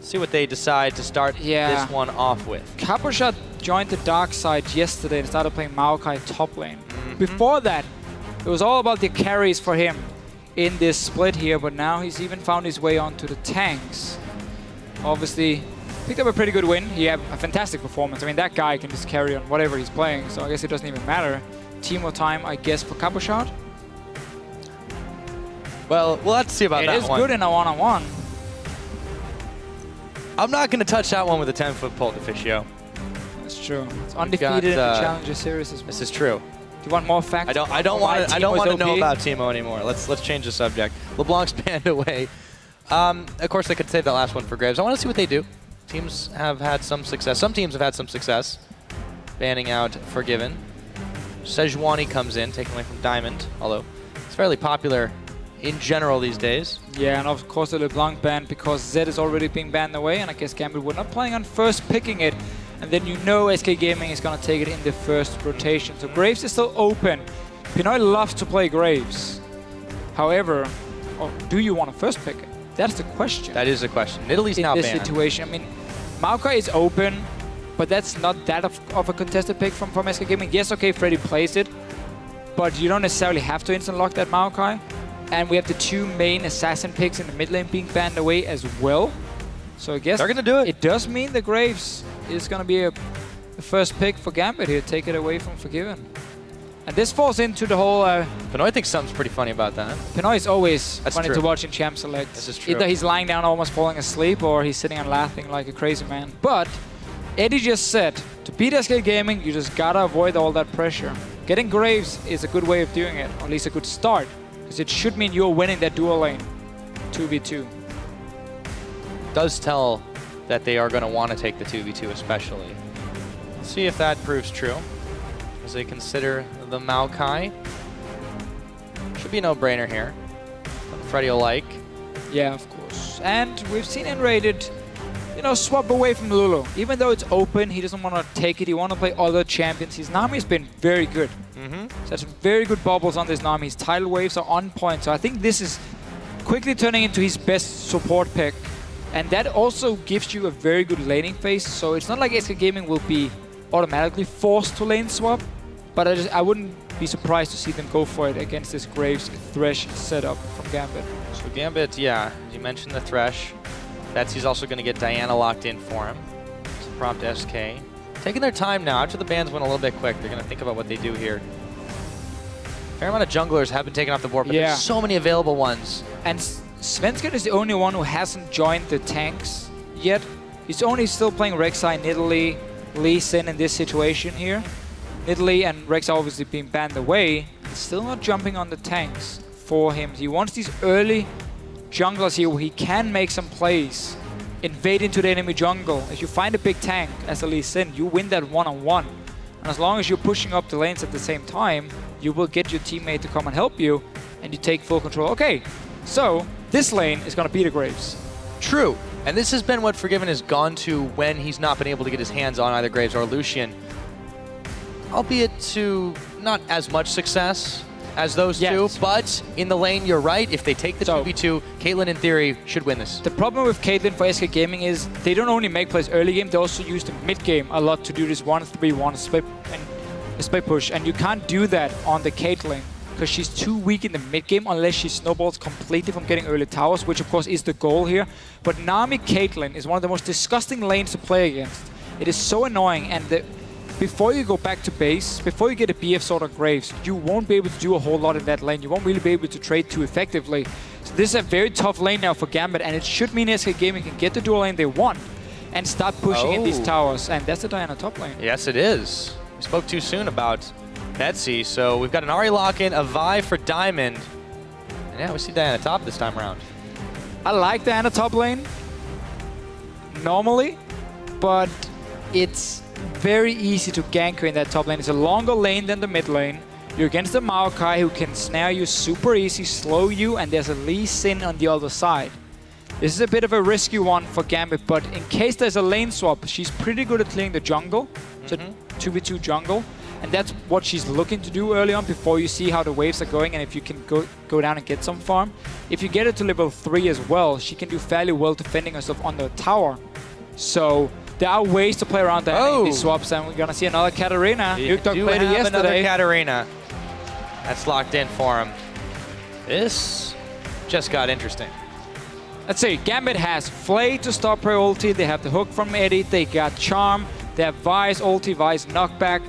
See what they decide to start this one off with. Cabochard joined the dark side yesterday and started playing Maokai top lane. Before that, it was all about the carries for him in this split here, but now he's even found his way onto the tanks. Obviously, picked up a pretty good win. He had a fantastic performance. I mean, that guy can just carry on whatever he's playing, so I guess it doesn't even matter. Teemo time, I guess, for Cabochard. Well, let's see about that one. It is good in a one-on-one. I'm not going to touch that one with a 10-foot pole, Deficio. That's true. It's undefeated in the Challenger Series as well. This is true. Do you want more facts? I don't want to know about Teemo anymore. Let's change the subject. LeBlanc's banned away. Of course, they could save that last one for Graves. I want to see what they do. Teams have had some success. Some teams have had some success banning out Forgiven. Sejuani comes in, taken away from Diamond, although it's fairly popular in general these days. Yeah, and of course the LeBlanc ban because Zed is already being banned away, and I guess Gambit were not planning on first picking it. And then you know SK Gaming is going to take it in the first rotation. So Graves is still open. Pinoy loves to play Graves. However, do you want to first pick it? That's the question. That is the question. Italy's now banned. In this situation, I mean, Maokai is open, but that's not that of a contested pick from SK Gaming. Yes, okay, Freddy plays it, but you don't necessarily have to instant lock that Maokai. And we have the two main assassin picks in the mid lane being banned away as well. So I guess they're going to do it. It does mean the Graves is going to be the first pick for Gambit here. Take it away from Forgiven. And this falls into the whole... Pinoy thinks something's pretty funny about that. Pinoy is always funny to watch in Champ Select. This is true. Either he's lying down almost falling asleep or he's sitting and laughing like a crazy man. But Eddie just said, to beat SK Gaming, you just got to avoid all that pressure. Getting Graves is a good way of doing it, or at least a good start. Because it should mean you're winning that dual lane, 2v2. Does tell that they are going to want to take the 2v2 especially. Let's see if that proves true. As they consider the Maokai. Should be a no-brainer here. Freddy will like. Yeah, of course. And we've seen nRated, you know, swap away from Lulu. Even though it's open, he doesn't want to take it. He wants to play other champions. His Nami's been very good. So that's very good bubbles on this Nami. His tidal waves are on point. So I think this is quickly turning into his best support pick. And that also gives you a very good laning phase. So it's not like SK Gaming will be automatically forced to lane swap. But I wouldn't be surprised to see them go for it against this Graves Thresh setup from Gambit. So Gambit, yeah, you mentioned the Thresh. Betsy's also going to get Diana locked in for him. So prompt SK. Taking their time now. After the bans went a little bit quick, they're going to think about what they do here. Fair amount of junglers have been taken off the board, but there's so many available ones. And Svenskeren is the only one who hasn't joined the tanks yet. He's only still playing Rek'Sai, Nidalee, Lee Sin in this situation here. Nidalee and Rek'Sai obviously being banned away. He's still not jumping on the tanks for him. He wants these early junglers here where he can make some plays. Invade into the enemy jungle. If you find a big tank as a Lee Sin, you win that one-on-one. And as long as you're pushing up the lanes at the same time, you will get your teammate to come and help you, and you take full control. Okay, so this lane is going to be the Graves. True, and this has been what Forgiven has gone to when he's not been able to get his hands on either Graves or Lucian. Albeit to not as much success as those two, but in the lane, you're right. If they take the 2v2, Caitlyn, in theory, should win this. The problem with Caitlyn for SK Gaming is they don't only make plays early game, they also use the mid game a lot to do this 1-3-1 split push. And you can't do that on the Caitlyn because she's too weak in the mid game unless she snowballs completely from getting early towers, which of course is the goal here. But Nami Caitlyn is one of the most disgusting lanes to play against. It is so annoying, and before you go back to base, before you get a BF Sword or Graves, you won't be able to do a whole lot in that lane. You won't really be able to trade too effectively. So this is a very tough lane now for Gambit, and it should mean SK Gaming can get the dual lane they want and start pushing in these towers. And that's the Diana top lane. Yes, it is. We spoke too soon about Betsy, so we've got an Ahri lock-in, a Vi for Diamond. And yeah, we see Diana top this time around. I like Diana top lane, normally, but it's very easy to gank her in that top lane. It's a longer lane than the mid lane. You're against the Maokai who can snare you super easy, slow you, and there's a Lee Sin on the other side. This is a bit of a risky one for Gambit, but in case there's a lane swap, she's pretty good at clearing the jungle, so 2v2 jungle. And that's what she's looking to do early on before you see how the waves are going and if you can go down and get some farm. If you get it to level 3 as well, she can do fairly well defending herself on the tower. So there are ways to play around that in these swaps, and we're going to see another Katarina. Nukdog played it yesterday. Another Katarina. That's locked in for him. This just got interesting. Let's see, Gambit has Flay to stop her ulti. They have the hook from Eddie. They got Charm. They have Vi's ulti, Vi's knockback.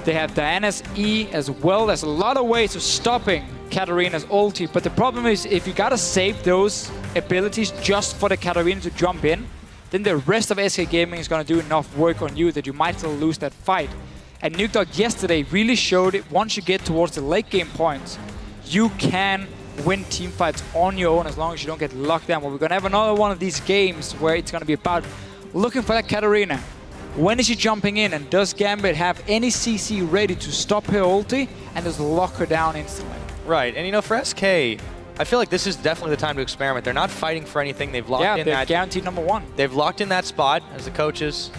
They have Diana's E as well. There's a lot of ways of stopping Katarina's ulti, but the problem is if you gotta save those abilities just for the Katarina to jump in, then the rest of SK Gaming is gonna do enough work on you that you might still lose that fight. And Nukdog yesterday really showed it. Once you get towards the late game points, you can win team fights on your own as long as you don't get locked down. But we're gonna have another one of these games where it's gonna be about looking for that Katarina. When is she jumping in, and does Gambit have any CC ready to stop her ulti and just lock her down instantly? Right, and you know, for SK, I feel like this is definitely the time to experiment. They're not fighting for anything. They've locked in that. Yeah, they're guaranteed #1. They've locked in that spot as the coaches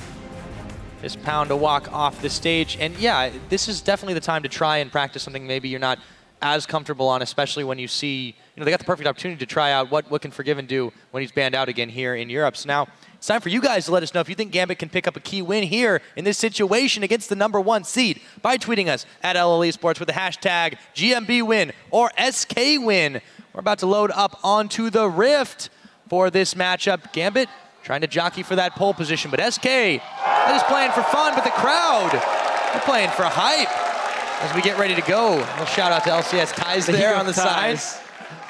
just pound a walk off the stage. And yeah, this is definitely the time to try and practice something maybe you're not as comfortable on, especially when you see, you know, they got the perfect opportunity to try out what can Forgiven do when he's banned out again here in Europe. So now it's time for you guys to let us know if you think Gambit can pick up a key win here in this situation against the #1 seed by tweeting us at LL Esports with the hashtag GMB win or SK win. We're about to load up onto the Rift for this matchup. Gambit trying to jockey for that pole position, but SK is playing for fun, but the crowd, they're playing for hype. As we get ready to go, a little shout out to LCS Ties there on the sides.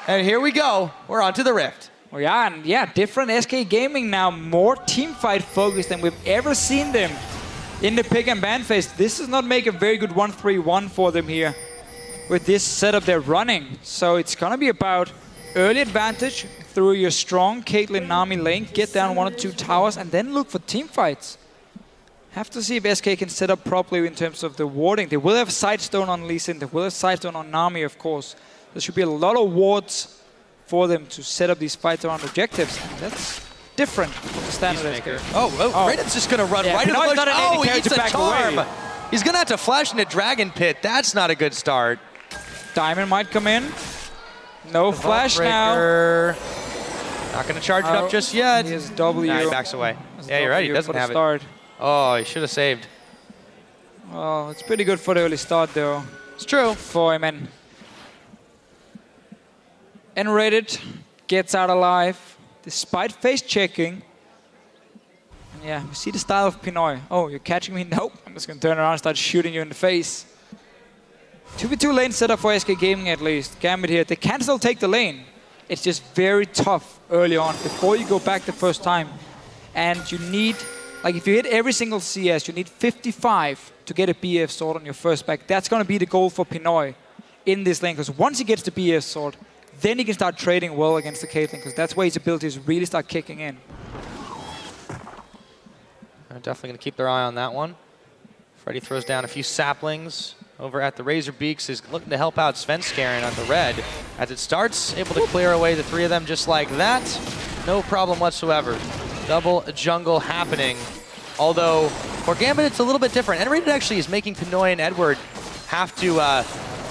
And here we go, we're on to the Rift. Oh yeah, and yeah, different SK Gaming now, more teamfight focused than we've ever seen them in the pick and ban phase. This does not make a very good 1-3-1 for them here with this setup they're running. So it's gonna be about early advantage through your strong Caitlyn Nami lane, get down 1 or 2 towers, and then look for teamfights. Have to see if SK can set up properly in terms of the warding. They will have Sidestone on Lee Sin, they will have Sidestone on Nami, of course. There should be a lot of wards for them to set up these fights around objectives. And that's different from the standard SK. Raiden's just going to run right into the bush. Oh, he eats a charm. He's going to have to flash into Dragon Pit. That's not a good start. Diamond might come in. No flash now. Not going to charge it up just yet. He has W. Nah, he backs away. Yeah, you're right. He doesn't have it. Oh, he should have saved. Oh, it's pretty good for the early start, though. It's true. For him. And nRated gets out alive, despite face checking. And yeah, we see the style of Pinoy. Oh, you're catching me? Nope. I'm just going to turn around and start shooting you in the face. 2v2 lane setup for SK Gaming at least. Gambit here. They can still take the lane. It's just very tough early on before you go back the first time. And you need, like if you hit every single CS, you need 55 to get a BF sword on your first back. That's going to be the goal for Pinoy in this lane. Because once he gets the BF sword, then he can start trading well against the Caitlyn, because that's where his abilities really start kicking in. I'm definitely going to keep their eye on that one. Freddy throws down a few saplings over at the Razor Beaks, is looking to help out Svenskeren on the red. As it starts, able to clear away the 3 of them just like that. No problem whatsoever. Double jungle happening. Although, for Gambit, it's a little bit different. nRated actually is making Pinoy and Edward have to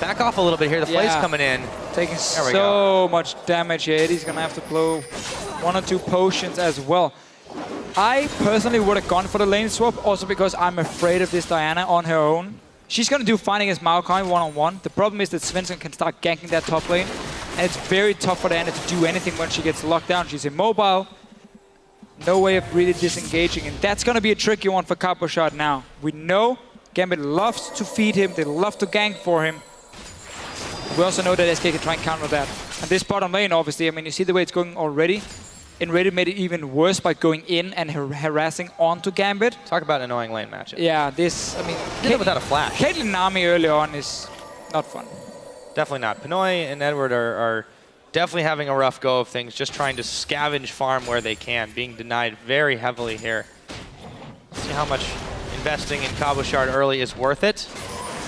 back off a little bit here. The flay's coming in. Taking so much damage here. Eddie's going to have to blow 1 or 2 potions as well. I personally would have gone for the lane swap, also because I'm afraid of this Diana on her own. She's going to do fine against Maokai one-on-one. The problem is that Svenskeren can start ganking that top lane, and it's very tough for Diana to do anything when she gets locked down. She's immobile. No way of really disengaging, and that's going to be a tricky one for Cabochard now. We know Gambit loves to feed him. They love to gank for him. We also know that SK can try and counter that. And this bottom lane, obviously, I mean, you see the way it's going already. nRated made it even worse by going in and harassing onto Gambit. Talk about an annoying lane matchup. Yeah, this, I mean... Did it without a flash. Caitlyn Nami early on is not fun. Definitely not. Pinoy and Edward are definitely having a rough go of things, just trying to scavenge farm where they can, being denied very heavily here. Let's see how much investing in Cabochard early is worth it.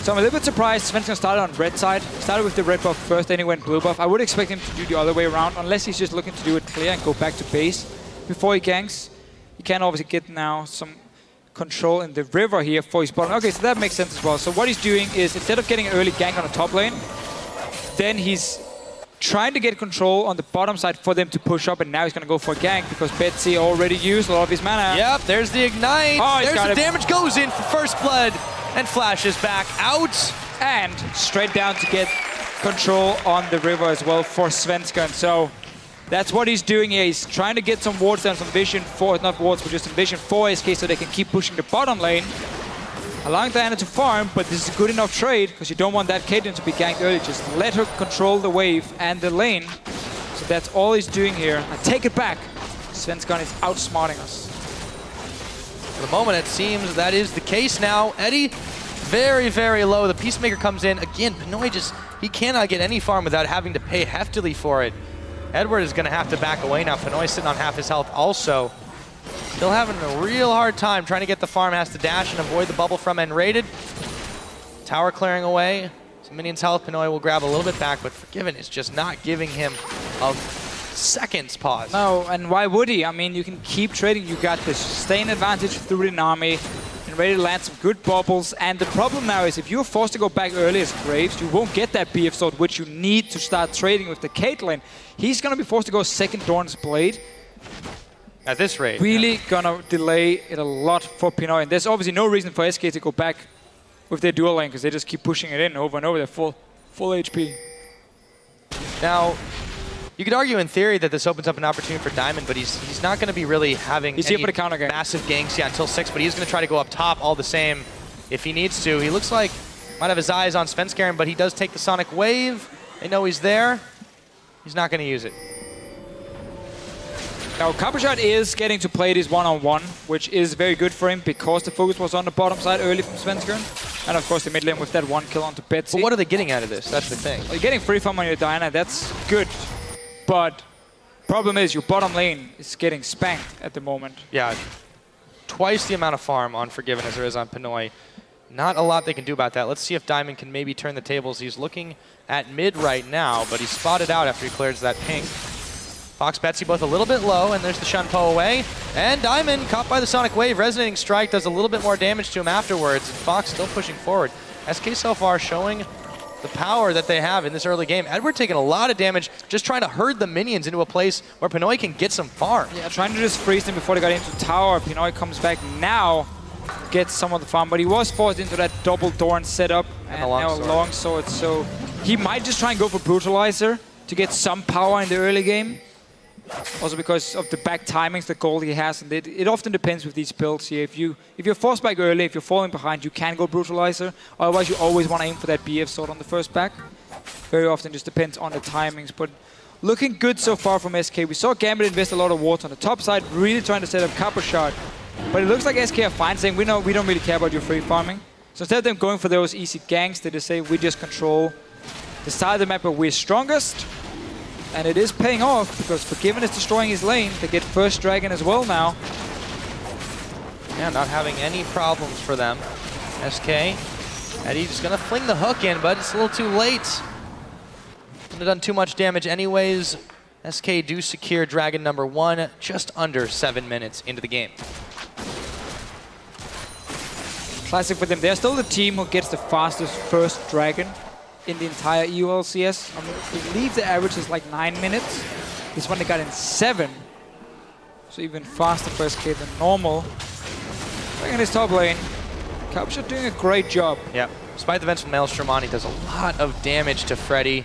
So I'm a little bit surprised Svenskeren started on red side. Started with the red buff first, then he went blue buff. I would expect him to do the other way around, unless he's just looking to do it clear and go back to base before he ganks. He can obviously get now some control in the river here for his bottom. Okay, so that makes sense as well. So what he's doing is, instead of getting an early gank on the top lane, then he's trying to get control on the bottom side for them to push up, and now he's going to go for a gank because Betsy already used a lot of his mana. Yep, there's the ignite. Oh, there's the damage goes in for first blood and flashes back out. And straight down to get control on the river as well for Svenskeren. So that's what he's doing here. He's trying to get some wards down, some vision for, not wards, but just some vision for SK so they can keep pushing the bottom lane. Allowing Diana to farm, but this is a good enough trade because you don't want that Caitlyn to be ganked early. Just let her control the wave and the lane. So that's all he's doing here. I take it back. Svenskeren is outsmarting us. For the moment, it seems that is the case now. Eddie, very, very low. The Peacemaker comes in. Again, Pinoy just, he cannot get any farm without having to pay heftily for it. Edward is going to have to back away now. Pinoy sitting on half his health also. Still having a real hard time trying to get the farm. Has to dash and avoid the bubble from nRated. Tower clearing away. Some minions health. Pinoy will grab a little bit back, but Forgiven is just not giving him a second's pause. No, and why would he? I mean, you can keep trading. You got the sustain advantage through the Nami. nRated lands some good bubbles. And the problem now is if you're forced to go back early as Graves, you won't get that BF sword, which you need to start trading with the Caitlyn. He's going to be forced to go second Dorn's Blade. At this rate. Really gonna delay it a lot for Pinoy. And there's obviously no reason for SK to go back with their dual lane because they just keep pushing it in over and over. They're full HP. Now, you could argue in theory that this opens up an opportunity for Diamond, but he's not going to be really having he's here for the counter game. Massive ganks until 6, but he's going to try to go up top all the same if he needs to. He looks like might have his eyes on Svenskeren, but he does take the Sonic Wave. They know he's there. He's not going to use it. Now, Cabochard is getting to play this one-on-one, which is very good for him because the focus was on the bottom side early from Svenskeren. And of course, the mid lane with that one kill onto Betsy. But what are they getting out of this? That's the thing. Well, you're getting free farm on your Diana, that's good. But problem is, your bottom lane is getting spanked at the moment. Yeah, twice the amount of farm on Forgiven as there is on Pinoy. Not a lot they can do about that. Let's see if Diamond can maybe turn the tables. He's looking at mid right now, but he's spotted out after he clears that pink. Fox, Betsy both a little bit low, and there's the Shunpo away. And Diamond, caught by the Sonic Wave, Resonating Strike does a little bit more damage to him afterwards. And Fox still pushing forward. SK so far showing the power that they have in this early game. Edward taking a lot of damage, just trying to herd the minions into a place where Pinoy can get some farm. Yeah, trying to just freeze them before they got into tower. Pinoy comes back now, gets some of the farm, but he was forced into that double Dorn setup and now a longsword. So he might just try and go for Brutalizer to get some power in the early game. Also because of the back timings, the gold he has, and it often depends with these builds here. If you're forced back early, if you're falling behind, you can go Brutalizer. Otherwise, you always want to aim for that BF sword on the first back. Very often just depends on the timings, but looking good so far from SK. We saw Gambit invest a lot of wards on the top side, really trying to set up Cabochard. But it looks like SK are fine, saying we don't really care about your free farming. So instead of them going for those easy ganks, they just say we just control the side of the map where we're strongest. And it is paying off because Forgiven is destroying his lane. They get first dragon as well now. Yeah, not having any problems for them. SK, Eddie just gonna fling the hook in, but it's a little too late. Couldn't have done too much damage anyways. SK do secure dragon number 1 just under 7 minutes into the game. Classic for them. They're still the team who gets the fastest first dragon in the entire EU LCS. I believe the average is like 9 minutes. This one they got in 7. So even faster for SK than normal. Back in his top lane. Cabochard doing a great job. Yeah, despite the vents from Maelstrom on, he does a lot of damage to Freddy.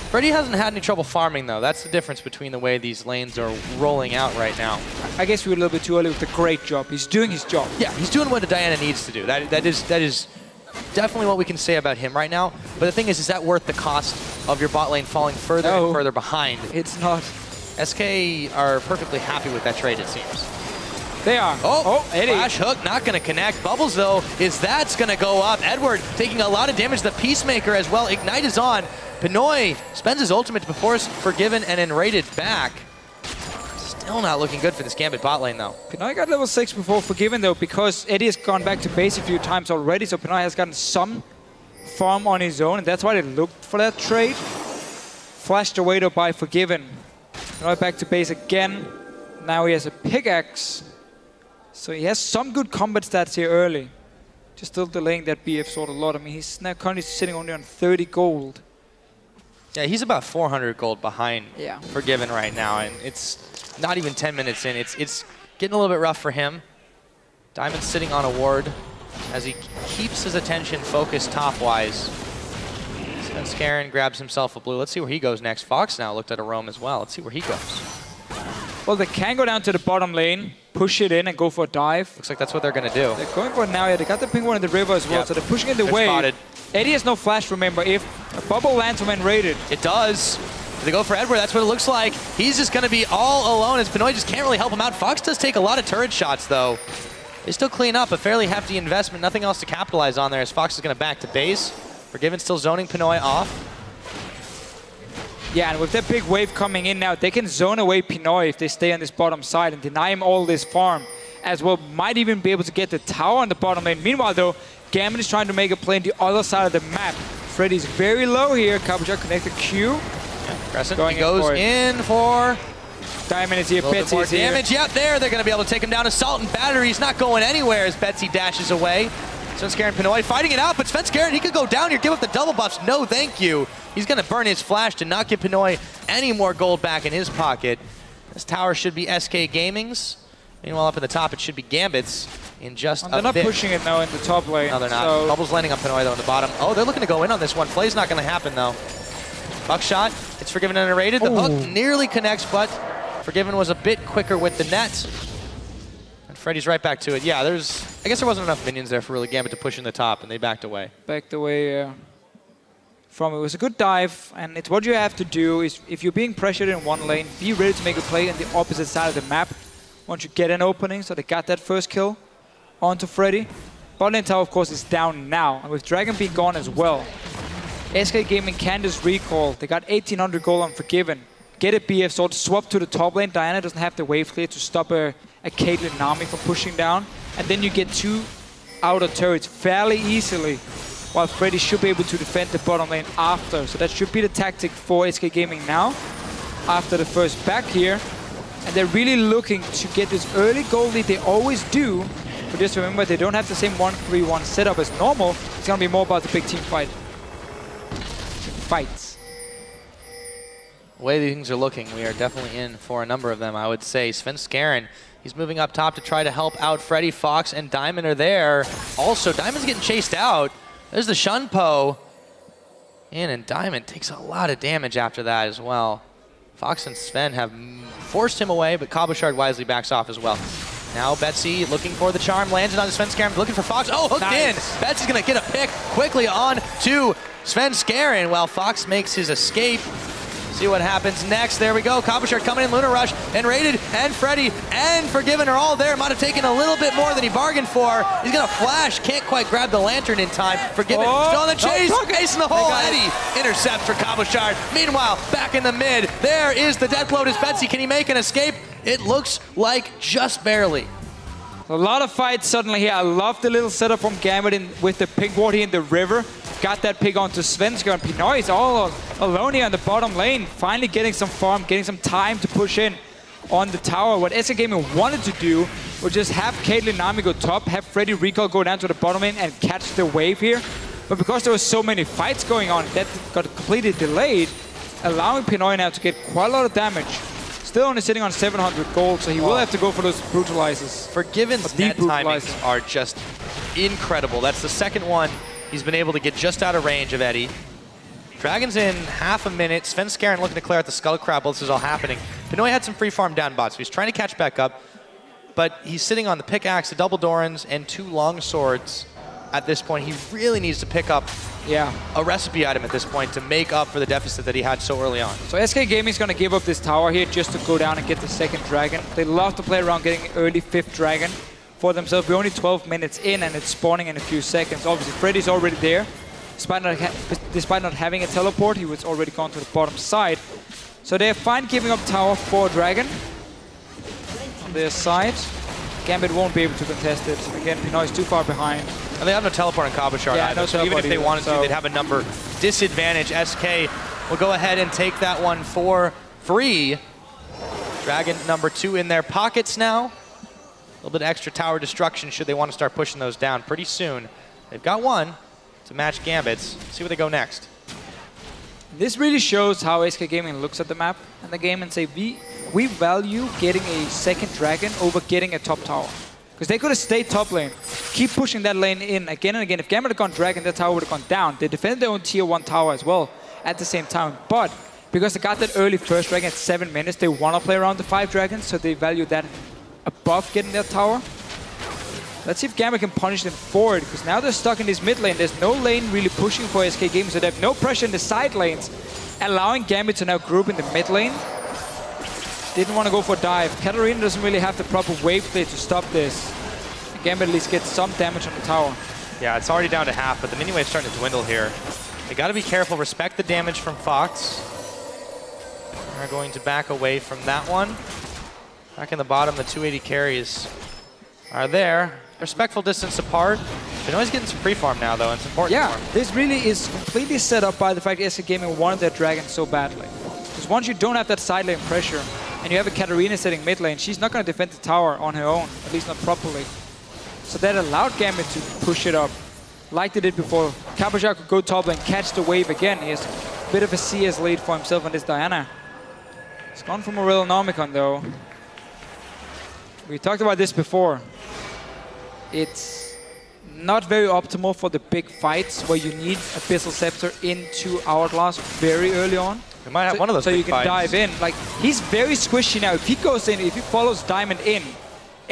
Freddy hasn't had any trouble farming though. That's the difference between the way these lanes are rolling out right now. I guess we were a little bit too early with the great job. He's doing his job. Yeah, he's doing what a Diana needs to do. That is definitely what we can say about him right now. But the thing is that worth the cost of your bot lane falling further and further behind? It's not. SK are perfectly happy with that trade, it seems. They are. Oh, Eddie. Flash hook, not going to connect. Bubbles, though, that's going to go up. Edward taking a lot of damage. The Peacemaker as well. Ignite is on. Pinoy spends his ultimate before Forgiven and nRated back. Still not looking good for this Gambit bot lane, though. Pinoy got level 6 before Forgiven, though, because Eddie has gone back to base a few times already, so Pinoy has gotten some farm on his own, and that's why they looked for that trade. Flashed away, though, by Forgiven. Pinoy back to base again. Now he has a pickaxe. So he has some good combat stats here early. Just still delaying that BF sword a lot. I mean, he's now currently sitting only on 30 gold. Yeah, he's about 400 gold behind Forgiven right now, and it's not even 10 minutes in. It's getting a little bit rough for him. Diamond's sitting on a ward as he keeps his attention focused top-wise. Svenskeren grabs himself a blue. Let's see where he goes next. Fox now looked at a roam as well. Let's see where he goes. Well, they can go down to the bottom lane, push it in, and go for a dive. Looks like that's what they're going to do. They're going for it now. Yeah, they got the pink one in the river as well, so they're pushing in the wave. Spotted. Eddie has no flash, remember. If a bubble lands from nRated. It does. If they go for Edward, that's what it looks like. He's just going to be all alone as Pinoy just can't really help him out. Fox does take a lot of turret shots, though. They still clean up a fairly hefty investment. Nothing else to capitalize on there as Fox is going to back to base. Forgiven still zoning Pinoy off. Yeah, and with that big wave coming in now, they can zone away Pinoy if they stay on this bottom side and deny him all this farm as well. Might even be able to get the tower on the bottom lane. Meanwhile, though, Gambit is trying to make a play on the other side of the map. Freddy's very low here. Cabochard connected Q. Yeah, Crescent, he goes in for... Diamond is here, Betsy is here. Damage, yep, there. They're going to be able to take him down. Assault and Battery. He's not going anywhere as Betsy dashes away. Svenskeren and Pinoy fighting it out, but Svenskeren, he could go down here, give up the double buffs. No, thank you. He's going to burn his flash to not give Pinoy any more gold back in his pocket. This tower should be SK Gaming's. Meanwhile, up in the top, it should be Gambit's in just a bit. They're not pushing it now in the top lane. No, they're not. So Bubble's landing on Pinoy, though, in the bottom. Oh, they're looking to go in on this one. Play's not going to happen, though. Buckshot, it's Forgiven and nRated. The hook nearly connects, but Forgiven was a bit quicker with the net. And Freddy's right back to it. Yeah, I guess there wasn't enough minions there for really Gambit to push in the top, and they backed away. Backed away from it. It was a good dive, and it's what you have to do is if you're being pressured in one lane, be ready to make a play on the opposite side of the map once you get an opening. So they got that first kill onto Freddy. Bot lane tower, of course, is down now, and with Dragon being gone as well, SK Gaming can just recall. They got 1800 gold on Forgiven. Get a BF sword, swap to the top lane. Diana doesn't have the wave clear to stop a Caitlyn Nami from pushing down. And then you get two outer turrets fairly easily, while Freddy should be able to defend the bottom lane after. So that should be the tactic for SK Gaming now, after the first back here. And they're really looking to get this early gold lead. They always do. But just remember, they don't have the same 1-3-1 setup as normal. It's going to be more about the big team fight. Fights. The way things are looking, we are definitely in for a number of them, I would say. Svenskeren, he's moving up top to try to help out Freddy. Fox and Diamond are there. Also, Diamond's getting chased out. There's the Shunpo. And Diamond takes a lot of damage after that as well. Fox and Sven have forced him away, but Cabochard wisely backs off as well. Now Betsy looking for the charm, lands it on Svenskeren, looking for Fox. Oh, hooked in. Betsy's going to get a pick quickly on to Svenskeren while Fox makes his escape. See what happens next. There we go. Cabochard coming in, Luna Rush, nRated, and Freddy, and Forgiven are all there. Might have taken a little bit more than he bargained for. He's going to flash. Can't quite grab the lantern in time. Forgiven still on the chase. Ace in the hole. Eddie intercepts for Cabochard. Meanwhile, back in the mid, there is the death load as Betsy. Can he make an escape? It looks like just barely. A lot of fights suddenly here. I love the little setup from Gambit with the pink ward here in the river. Got that pig onto Svenskeren. Pinoy is all alone here on the bottom lane. Finally getting some farm, getting some time to push in on the tower. What SK Gaming wanted to do was just have Caitlyn Nami go top, have Freddy Recall go down to the bottom lane and catch the wave here. But because there were so many fights going on, that got completely delayed, allowing Pinoy now to get quite a lot of damage. Still only sitting on 700 gold, so he will have to go for those brutalizers. Forgiven's net timings are just incredible. That's the second one he's been able to get just out of range of Eddie. Dragon's in half a minute. Svenskeren looking to clear out the Skull Crab while this is all happening. Pinoy had some free farm down bot, so he's trying to catch back up. But he's sitting on the pickaxe, the double Dorans, and 2 long swords at this point. He really needs to pick up a recipe item at this point to make up for the deficit that he had so early on. So SK Gaming is going to give up this tower here just to go down and get the second dragon. They love to play around getting early 5th dragon for themselves. We're only 12 minutes in and it's spawning in a few seconds. Obviously, Freddy's already there. Despite not having a teleport, he was already gone to the bottom side. So they're fine giving up tower for dragon on their side. Gambit won't be able to contest it. Again, Pinoy is too far behind. And they have no teleport on Cabochard either, so even if they wanted to, they'd have a number disadvantage. SK will go ahead and take that one for free. Dragon number 2 in their pockets now. little bit of extra tower destruction should they want to start pushing those down pretty soon. They've got one to match Gambit's. See where they go next. This really shows how SK Gaming looks at the map and the game and say, we value getting a second dragon over getting a top tower. Because they could have stayed top lane, keep pushing that lane in again and again. If Gambit had gone dragon, that tower would have gone down. They defended their own tier 1 tower as well at the same time. But because they got that early first dragon at 7 minutes, they want to play around the 5 dragons, so they value that above getting their tower. Let's see if Gambit can punish them for it, because now they're stuck in this mid lane. There's no lane really pushing for SK Gaming, so they have no pressure in the side lanes, allowing Gambit to now group in the mid lane. Didn't want to go for a dive. Katarina doesn't really have the proper wave play to stop this. And Gambit at least gets some damage on the tower. Yeah, it's already down to half, but the mini wave's starting to dwindle here. They got to be careful, respect the damage from Fox. They're going to back away from that one. Back in the bottom, the 280 carries are there. Respectful distance apart. Pinoy's getting some free farm now, though, and it's important. Yeah, this really is completely set up by the fact SK Gaming wanted their dragon so badly. Because once you don't have that side lane pressure, and you have a Katarina sitting mid lane, she's not going to defend the tower on her own, at least not properly. So that allowed Gambit to push it up, like they did before. Cabochard could go top lane, catch the wave again. He has a bit of a CS lead for himself on this Diana. He's gone for Morel Nomicon, though. We talked about this before. It's not very optimal for the big fights where you need Abyssal Scepter into Hourglass very early on. We might have one of those so big you can fights. dive in. Like, he's very squishy now. If he goes in, if he follows Diamond in,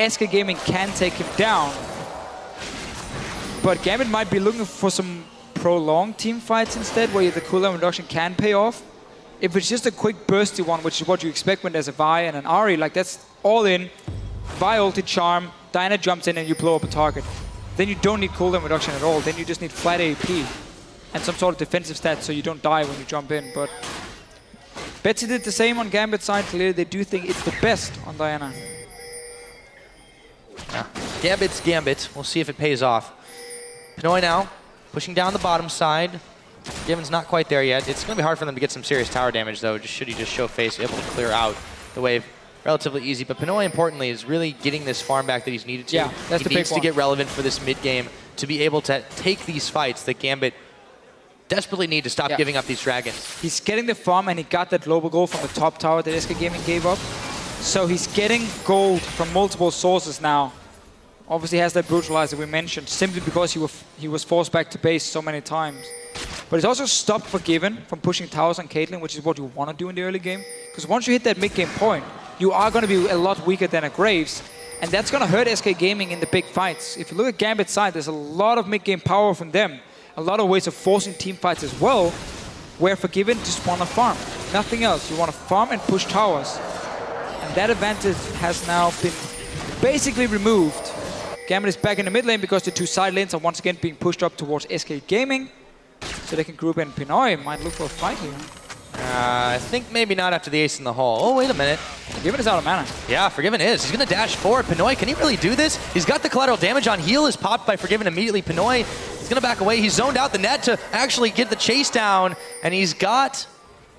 SK Gaming can take him down. But Gambit might be looking for some prolonged team fights instead, where the cooldown reduction can pay off. If it's just a quick bursty one, which is what you expect when there's a Vi and an Ahri, like that's all in. Vi ulti charm, Diana jumps in and you blow up a target. Then you don't need cooldown reduction at all. Then you just need flat AP and some sort of defensive stats so you don't die when you jump in. But Betsy did the same on Gambit's side. Clearly they do think it's the best on Diana. Yeah. Gambit's Gambit. We'll see if it pays off. Pinoy now pushing down the bottom side. Given's not quite there yet. It's going to be hard for them to get some serious tower damage, though. Just should he just show face, able to clear out the wave. Relatively easy. But Pinoy, importantly, is really getting this farm back that he's needed to. Yeah, that's the big one. He needs to get relevant for this mid-game to be able to take these fights that Gambit desperately need to stop giving up these dragons. He's getting the farm, and he got that global gold from the top tower that SK Gaming gave up. So he's getting gold from multiple sources now. Obviously has that brutalizer we mentioned, simply because he was forced back to base so many times. But it's also stopped Forgiven from pushing towers on Caitlyn, which is what you want to do in the early game. Because once you hit that mid-game point, you are going to be a lot weaker than a Graves. And that's going to hurt SK Gaming in the big fights. If you look at Gambit's side, there's a lot of mid-game power from them. A lot of ways of forcing team fights as well, where Forgiven just want to farm. Nothing else. You want to farm and push towers. And that advantage has now been basically removed. Gambit is back in the mid lane because the two side lanes are once again being pushed up towards SK Gaming. So they can group in. Pinoy might look for a fight here. I think maybe not after the ace in the hole. Oh, wait a minute. Forgiven is out of mana. Yeah, Forgiven is. He's going to dash forward. Pinoy, can he really do this? He's got the collateral damage on. Heal is popped by Forgiven immediately. Pinoy is going to back away. He's zoned out the net to actually get the chase down. And he's got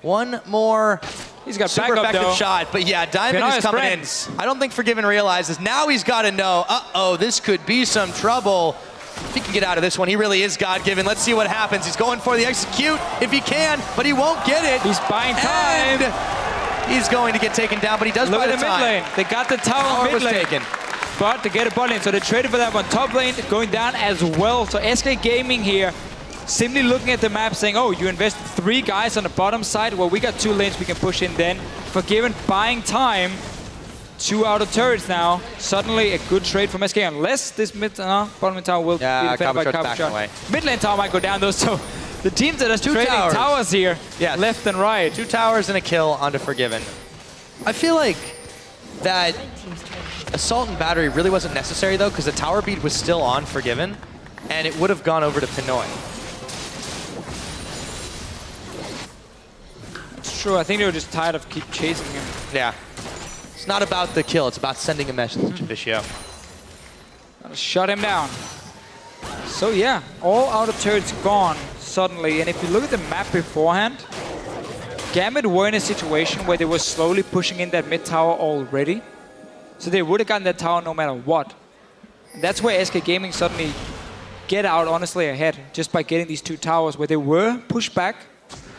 one more super effective shot. But yeah, Diamond is coming in. I don't think Forgiven realizes. Now he's got to know, uh-oh, this could be some trouble. If he can get out of this one, he really is God-given. Let's see what happens. He's going for the execute if he can, but he won't get it. He's buying time. And he's going to get taken down, but he does buy the time. Mid lane. They got the tower mid lane. Taken. But to get a bot lane, so they traded for that one. Top lane going down as well. So SK Gaming here, simply looking at the map saying, oh, you invested 3 guys on the bottom side. Well, we got 2 lanes we can push in then. Forgiven buying time. 2 outer turrets now. Suddenly a good trade from SK, unless this bottom lane tower will be defended by Cabochard. Mid lane tower might go down though, so the teams that are trading towers here, left and right. 2 towers and a kill onto Forgiven. I feel like that Assault and Battery really wasn't necessary though, because the tower beat was still on Forgiven, and it would have gone over to Pinoy. It's true, I think they were just tired of keep chasing him. Yeah. It's not about the kill, it's about sending a message to Deficio. Gotta shut him down. So yeah, all outer turrets gone suddenly, and if you look at the map beforehand, Gambit were in a situation where they were slowly pushing in that mid tower already. So they would have gotten that tower no matter what. And that's where SK Gaming suddenly get out honestly ahead, just by getting these 2 towers where they were pushed back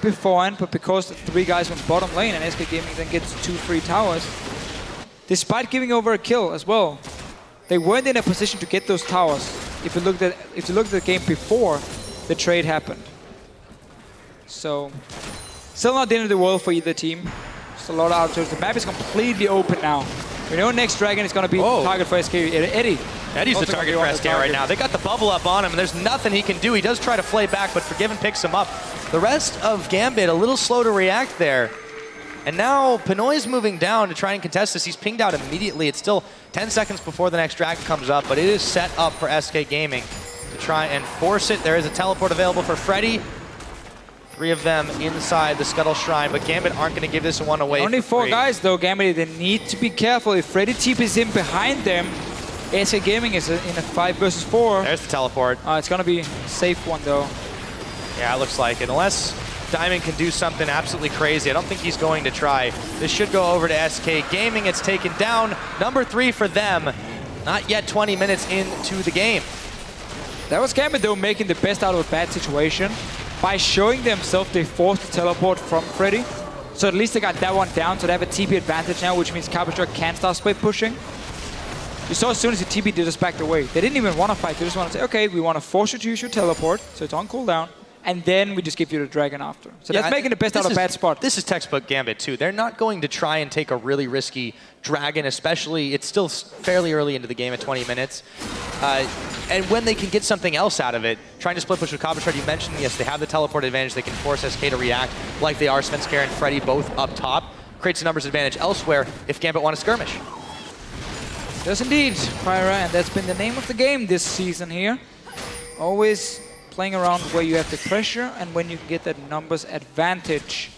beforehand, but because the 3 guys went bottom lane and SK Gaming then gets 2 free towers, despite giving over a kill as well, they weren't in a position to get those towers. If you looked at the game before the trade happened. So still not the end of the world for either team. Just a lot of outdoors. The map is completely open now. We know next dragon is going to be the target for SK. Eddie's the target for SK right now. They got the bubble up on him, and there's nothing he can do. He does try to flay back, but Forgiven picks him up. The rest of Gambit a little slow to react there. And now Pinoy's moving down to try and contest this. He's pinged out immediately. It's still 10 seconds before the next dragon comes up, but it is set up for SK Gaming to try and force it. There is a teleport available for Freddy. 3 of them inside the Scuttle Shrine, but Gambit aren't going to give this one away. Only 4 guys though, Gambit. They need to be careful. If Freddy TP's in behind them, SK Gaming is in a 5 versus 4. There's the teleport. It's going to be a safe one though. Yeah, it looks like it. Unless Diamond can do something absolutely crazy, I don't think he's going to try. This should go over to SK Gaming. It's taken down. Number 3 for them. Not yet 20 minutes into the game. That was Gambit though, making the best out of a bad situation. By showing themselves, they forced the teleport from Freddy. So at least they got that one down, so they have a TP advantage now, which means Cabochard can start split pushing. You saw as soon as the TP, they just backed away. They didn't even want to fight. They just want to say, okay, we want to force you to use your teleport, so it's on cooldown, and then we just give you the dragon after. So that's making the best out of a bad spot. This is textbook Gambit too. They're not going to try and take a really risky dragon, especially, it's still fairly early into the game at 20 minutes. And when they can get something else out of it, trying to split push with Cabochard, you mentioned, yes, they have the teleport advantage. They can force SK to react like they are. Svenskeren and Freddy both up top. Creates a numbers advantage elsewhere if Gambit want to skirmish. Yes, indeed, Pyra, and that's been the name of the game this season here. Always playing around where you have the pressure and when you can get that numbers advantage.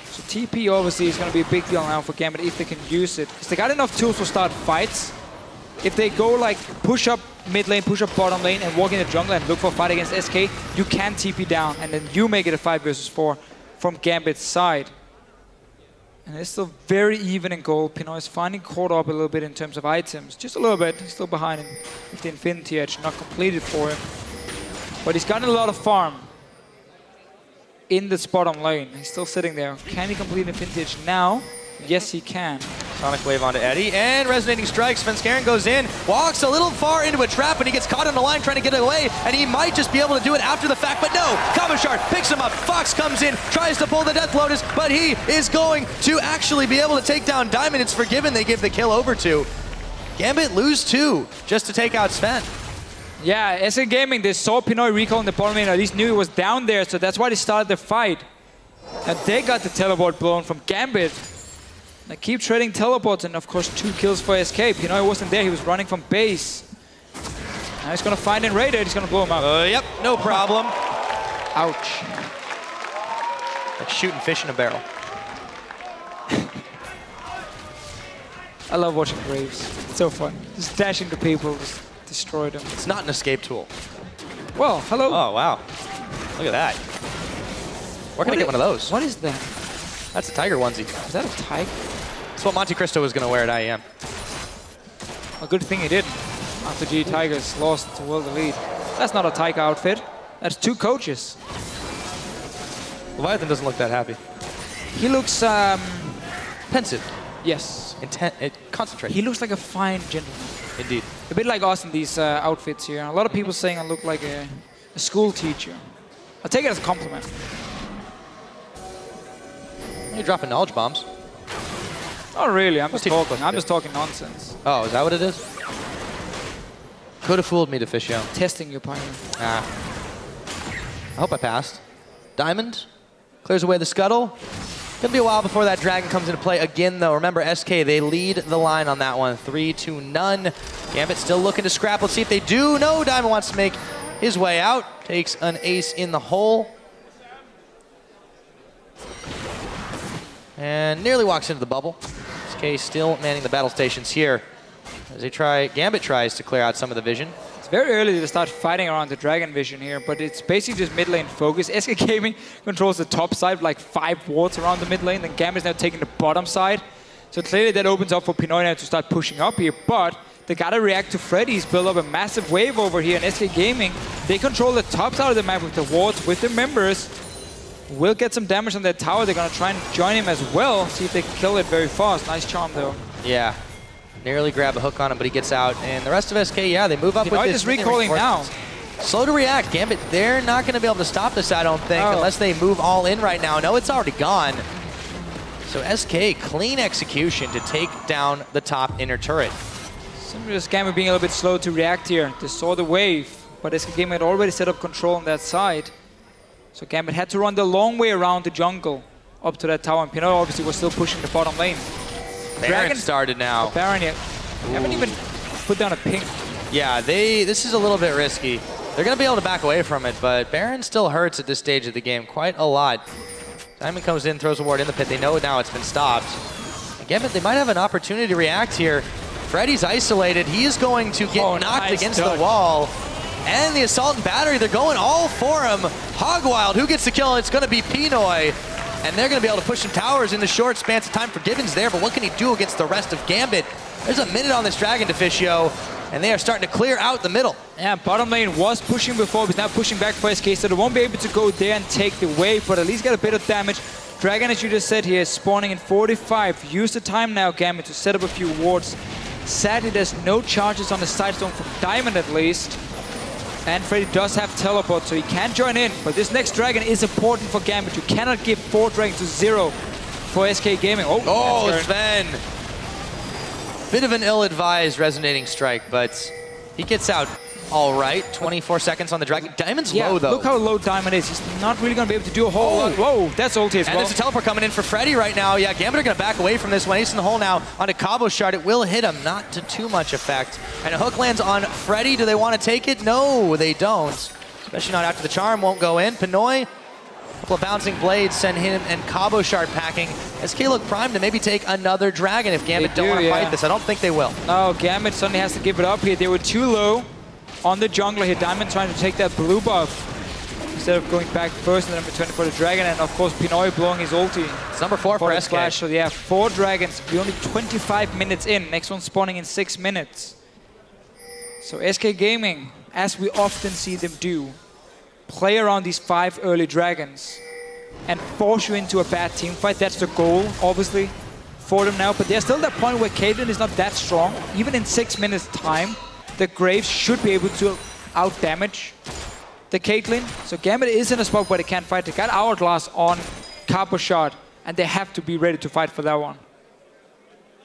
So TP obviously is going to be a big deal now for Gambit if they can use it. Because they got enough tools to start fights. If they go like push up mid lane, push up bottom lane, and walk in the jungle and look for a fight against SK, you can TP down, and then you make it a 5 versus 4 from Gambit's side. And it's still very even in gold. Pinoy is finally caught up a little bit in terms of items. Just a little bit. He's still behind him with the Infinity Edge, not completed for him. But he's gotten a lot of farm in this bottom lane. He's still sitting there. Can he complete Infinity Edge now? Yes, he can. Sonic Wave onto Eddie, and Resonating Strike. Svenskeren goes in, walks a little far into a trap, and he gets caught on the line trying to get away, and he might just be able to do it after the fact, but no! Cabochard picks him up, Fox comes in, tries to pull the Death Lotus, but he is going to actually be able to take down Diamond. It's Forgiven they give the kill over to. Gambit lose 2 just to take out Sven. Yeah, SK Gaming, they saw Pinoy recall in the bottom lane, or at least knew he was down there, so that's why they started the fight. And they got the teleport blown from Gambit. They keep trading teleports, and of course 2 kills for SK. Pinoy wasn't there, he was running from base. Now he's gonna find nRated, he's gonna blow him up. Yep, no problem. Ouch. Like shooting fish in a barrel. I love watching Graves. It's so fun. Just dash into people, just destroy them. It's not an escape tool. Well, hello. Oh, wow. Look at that. Where can I get one of those? What is that? That's a tiger onesie. Is that a tiger? That's what Monte Cristo was going to wear at IEM. A good thing he didn't. After G Tigers lost to World Elite. That's not a tiger outfit. That's 2 coaches. Leviathan doesn't look that happy. He looks pensive. Yes. Concentrated. He looks like a fine gentleman. Indeed. A bit like us in these outfits here. A lot of people saying I look like a school teacher. I'll take it as a compliment. You're dropping knowledge bombs. Not really. I'm just talking. I'm just talking nonsense. Oh, is that what it is? Could have fooled me, Deficio. Testing your power. Ah. I hope I passed. Diamond clears away the scuttle. Gonna be a while before that dragon comes into play again, though. Remember, SK, they lead the line on that one. 3-0. Gambit still looking to scrap. Let's see if they do. No, Diamond wants to make his way out. Takes an ace in the hole. And nearly walks into the bubble. SK still manning the battle stations here. As they try, Gambit tries to clear out some of the vision. It's very early to start fighting around the dragon vision here, but it's basically just mid lane focus. SK Gaming controls the top side with like 5 wards around the mid lane, then Gambit's now taking the bottom side. So clearly that opens up for Pinoy now to start pushing up here, but they gotta react to Freddy's build up a massive wave over here, and SK Gaming, they control the top side of the map with the wards, with the members. Will get some damage on that tower. They're gonna try and join him as well, see if they can kill it very fast. Nice charm though. Yeah, nearly grab a hook on him, but he gets out. And the rest of SK, yeah, they move up with this. Just recalling now. Slow to react. Gambit, they're not going to be able to stop this, I don't think, unless they move all in right now. No, it's already gone. So SK, clean execution to take down the top inner turret. Simply just Gambit being a little bit slow to react here. They saw the wave, but SK Gaming had already set up control on that side. So Gambit had to run the long way around the jungle up to that tower, and Pinoy obviously was still pushing the bottom lane. Baron started now. Baron yet. Haven't even put down a ping. Yeah, this is a little bit risky. They're going to be able to back away from it, but Baron still hurts at this stage of the game quite a lot. Diamond comes in, throws a ward in the pit. They know now it's been stopped. Again, they might have an opportunity to react here. Freddy's isolated. He is going to get knocked against the wall. And the Assault and Battery, they're going all for him. Hogwild, who gets the kill? It's going to be Pinoy. And they're going to be able to push some towers in the short spans of time. Forgiven's there, but what can he do against the rest of Gambit? There's a minute on this Dragon, Deficio, and they are starting to clear out the middle. Yeah, bottom lane was pushing before, but now pushing back for SK, so they won't be able to go there and take the wave, but at least get a bit of damage. Dragon, as you just said here, is spawning in 45. Use the time now, Gambit, to set up a few wards. Sadly, there's no charges on the side zone from Diamond at least. And Freddy does have teleport, so he can join in. But this next Dragon is important for Gambit. You cannot give 4 Dragons to 0 for SK Gaming. Oh, Sven! Bit of an ill-advised resonating strike, but he gets out all right. 24 seconds on the Dragon. Diamond's low, though. Look how low Diamond is. He's not really going to be able to do a whole lot. Whoa, that's ulti as well. And there's a teleport coming in for Freddy right now. Yeah, Gambit are going to back away from this one. Ace in the hole now onto Cabochard. It will hit him, not to too much effect. And a hook lands on Freddy. Do they want to take it? No, they don't. Especially not after the charm won't go in. Pinoy, a couple of bouncing blades send him and Cabochard packing. SK look primed to maybe take another Dragon if Gambit don't want to fight this. I don't think they will. No, Gambit suddenly has to give it up here. They were too low on the jungler here. Diamond trying to take that blue buff instead of going back first and then returning for the Dragon. And of course, Pinoy blowing his ulti. It's number 4 for SK. Splash. So yeah, 4 Dragons. We're only 25 minutes in. Next one spawning in 6 minutes. So SK Gaming, as we often see them do, play around these 5 early Dragons and force you into a bad team fight. That's the goal, obviously, for them now. But there's still that point where Caitlyn is not that strong. Even in 6 minutes time, the Graves should be able to out-damage the Caitlyn. So Gambit is in a spot where they can't fight. They got Hourglass on Cabochard, and they have to be ready to fight for that one.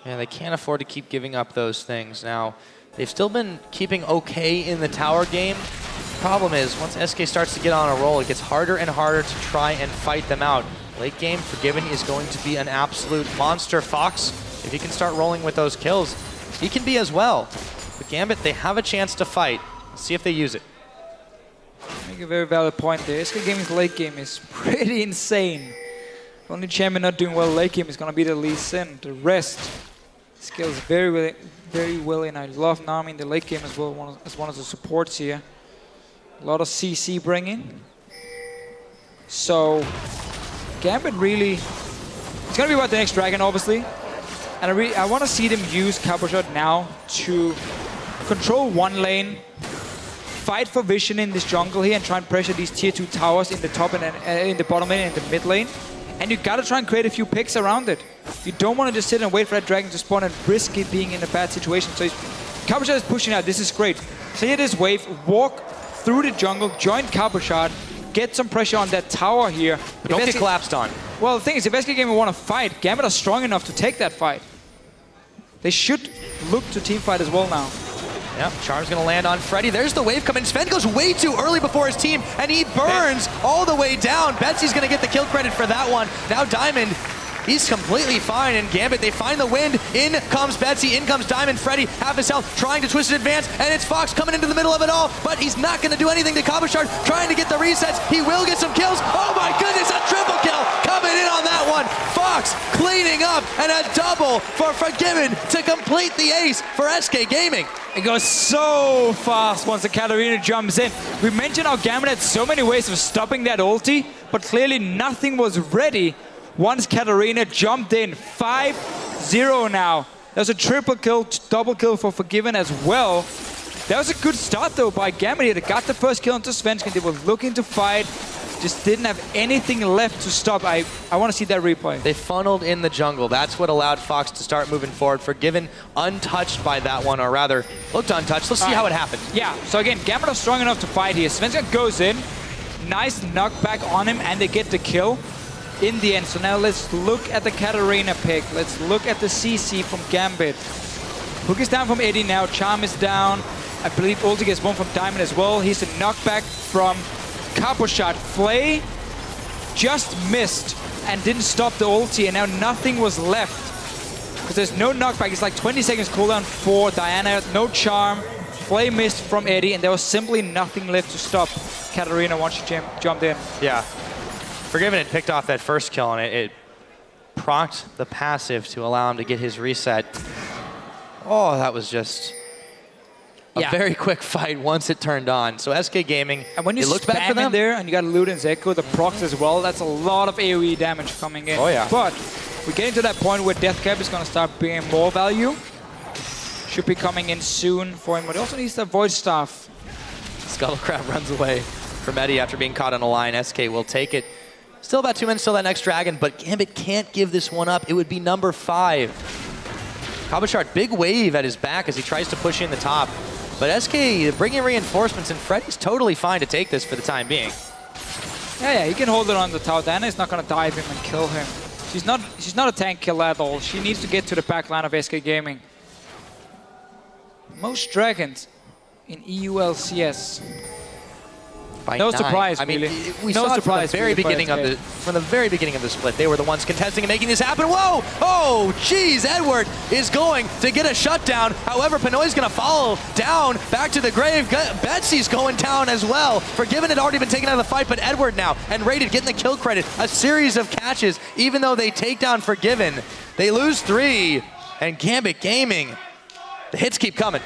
Yeah, they can't afford to keep giving up those things. Now, they've still been keeping okay in the tower game. Problem is, once SK starts to get on a roll, it gets harder and harder to try and fight them out. Late game, Forgiven is going to be an absolute monster. Fox, if he can start rolling with those kills, he can be as well. But Gambit, they have a chance to fight. Let's see if they use it. Make a very valid point there. SK Gaming's late game is pretty insane. The only champion not doing well late game is going to be the Lee Sin. The rest scales very well in. I love Nami in the late game as well, as one of the supports here. A lot of CC bringing. So Gambit really, it's going to be about the next Dragon, obviously. And I want to see them use Cabochard now to control one lane, fight for vision in this jungle here, and try and pressure these tier 2 towers in the top and in the bottom lane and in the mid lane. And you got to try and create a few picks around it. You don't want to just sit and wait for that Dragon to spawn and risk it being in a bad situation. So Cabochard is pushing out. This is great. Clear this wave, walk through the jungle, join Cabochard, get some pressure on that tower here. But don't get collapsed on. Well, the thing is, if SK Gaming want to fight, Gambit are strong enough to take that fight. They should look to team fight as well now. Yep, Charm's going to land on Freddy. There's the wave coming. Sven goes way too early before his team, and he burns all the way down. Betsy's going to get the kill credit for that one. Now Diamond, he's completely fine, and Gambit, they find the wind. In comes Betsy, in comes Diamond. Freddy, half his health, trying to twist it advance, and it's Fox coming into the middle of it all, but he's not going to do anything to Cabochard, trying to get the resets. He will get some kills. Oh my goodness, a triple kill coming in on that one. Fox cleaning up, and a double for Forgiven to complete the ace for SK Gaming. It goes so fast once the Katarina jumps in. We mentioned how Gambit had so many ways of stopping that ulti, but clearly nothing was ready once Katarina jumped in. 5-0 0 now. There's a triple kill, double kill for Forgiven as well. That was a good start though by Gambit here. They got the first kill into Svenskeren. They were looking to fight. Just didn't have anything left to stop. I want to see that replay. They funneled in the jungle. That's what allowed Fox to start moving forward. Forgiven untouched by that one, or rather, looked untouched. Let's see how it happened. Yeah, so again, Gambit are strong enough to fight here. Svenskeren goes in. Nice knockback on him, and they get the kill in the end. So now let's look at the Katarina pick. Let's look at the CC from Gambit. Hook is down from Eddie now. Charm is down. I believe ulti gets one from Diamond as well. He's a knockback from Cabochard. Flay just missed and didn't stop the ulti, and now nothing was left. Because there's no knockback. It's like 20 seconds cooldown for Diana. No charm. Flay missed from Eddie, and there was simply nothing left to stop Katarina once she jumped in. Yeah. Forgiven had picked off that first kill, and it procced the passive to allow him to get his reset. Oh, that was just a very quick fight once it turned on. So SK Gaming, and when you it looked bad for them. There, and you got Lud and Zeko, the procs as well, that's a lot of AoE damage coming in. Oh yeah. But we're getting to that point where Death Cap is going to start bringing more value. Should be coming in soon for him, but he also needs the Void Staff. Scuttlecrab runs away from Eddie after being caught on a line. SK will take it. Still about 2 minutes till that next dragon, but Gambit can't give this one up. It would be number 5. Cabochard, big wave at his back as he tries to push in the top. But SK bringing reinforcements, and Freddy's totally fine to take this for the time being. Yeah, he can hold it on the tower. Diana is not going to dive him and kill him. She's not a tank killer at all. She needs to get to the back line of SK Gaming. Most dragons in EU LCS. No surprise, I mean, really. We saw it from the very beginning of the split. They were the ones contesting and making this happen. Whoa! Oh, jeez! Edward is going to get a shutdown. However, Pinoy's going to follow down back to the grave. Betsy's going down as well. Forgiven had already been taken out of the fight, but Edward now and Rated getting the kill credit. A series of catches, even though they take down Forgiven. They lose 3, and Gambit Gaming, the hits keep coming.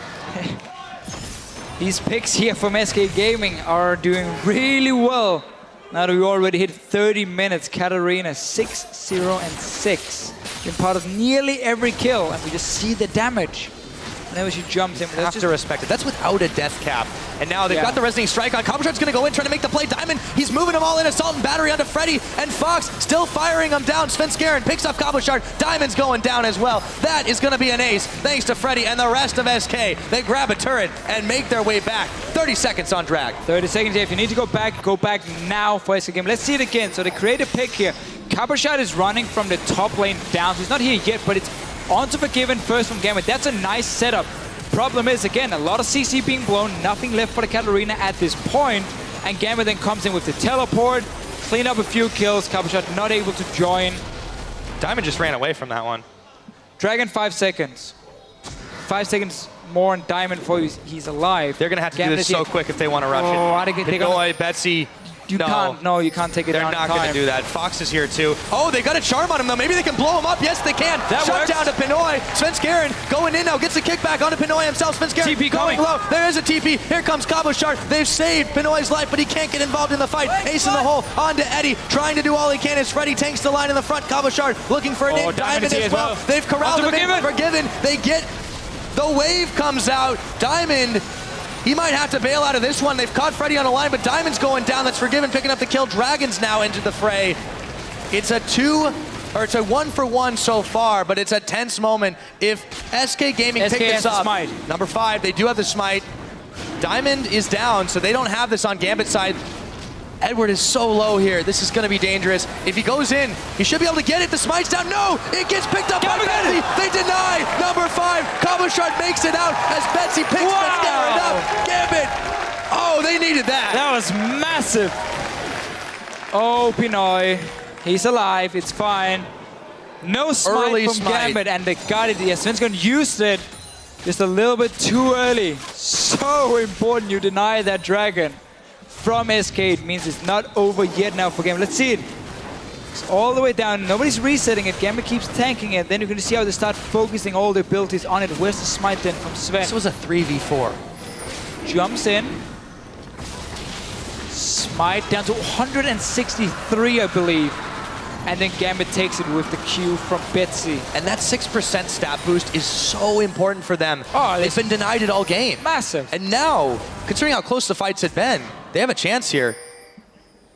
These picks here from SK Gaming are doing really well. Now that we already hit 30 minutes, Katarina 6-0-6. Been part of nearly every kill, and we just see the damage whenever she jumps in. Have to respect it. That's without a death cap. And now they've got the Resonating Strike on. Cabochard's going to go in, trying to make the play. Diamond, he's moving them all in. Assault and Battery onto Freddy, and Fox still firing them down. Svenskeren picks up Cabochard. Diamond's going down as well. That is going to be an ace, thanks to Freddy and the rest of SK. They grab a turret and make their way back. 30 seconds on drag. 30 seconds here. If you need to go back now for SK Gaming. Let's see it again. So they create a pick here. Cabochard is running from the top lane down. So he's not here yet, but it's onto Forgiven first from Gambit. That's a nice setup. Problem is, again, a lot of CC being blown, nothing left for the Katarina at this point, and Gambit then comes in with the teleport, clean up a few kills. Cabochard not able to join. Diamond just ran away from that one. Dragon 5 seconds. 5 seconds more on Diamond before he's alive. They're going to have to do this so quick if they want to rush it. Pinoy, Betsy. You can't take it down. They're not going to do that. Fox is here too. Oh, they got a charm on him though. Maybe they can blow him up. Yes, they can. That Shut works. down to Pinoy. Svenskeren going in now. Gets the kickback onto Pinoy himself. Svenskeren TP going low. There is a TP. Here comes Cabochard. They've saved Pinoy's life, but he can't get involved in the fight. Ace in the hole onto Eddie. Trying to do all he can as Freddy tanks the line in the front. Cabochard looking for a name. Diamond as well. They've corralled him in. Forgiven. They get the wave comes out. Diamond. He might have to bail out of this one. They've caught Freddy on a line, but Diamond's going down. That's Forgiven picking up the kill. Dragons now into the fray. It's a 1-for-1 so far, but it's a tense moment. If SK Gaming pick this up, number 5, they do have the smite. Diamond is down, so they don't have this on Gambit's side. Edward is so low here. This is going to be dangerous. If he goes in, he should be able to get it. The smite's down. No! It gets picked up by Betsy. They deny. Number 5. Cabochard makes it out as Betsy picks Svenskeren up. Gambit. Oh, they needed that. That was massive. Oh, Pinoy. He's alive. It's fine. No smite from Gambit, and they got it. Yeah, Svenskeren used it just a little bit too early. So important you deny that dragon. From SK, it means it's not over yet now for Gambit. Let's see it. It's all the way down. Nobody's resetting it. Gambit keeps tanking it. Then you're going to see how they start focusing all their abilities on it. Where's the smite then from Sven? This was a 3v4. Jumps in. Smite down to 163, I believe. and then Gambit takes it with the Q from Betsy. And that 6% stat boost is so important for them. Oh, they've been denied it all game. Massive. And now, considering how close the fights had been, they have a chance here.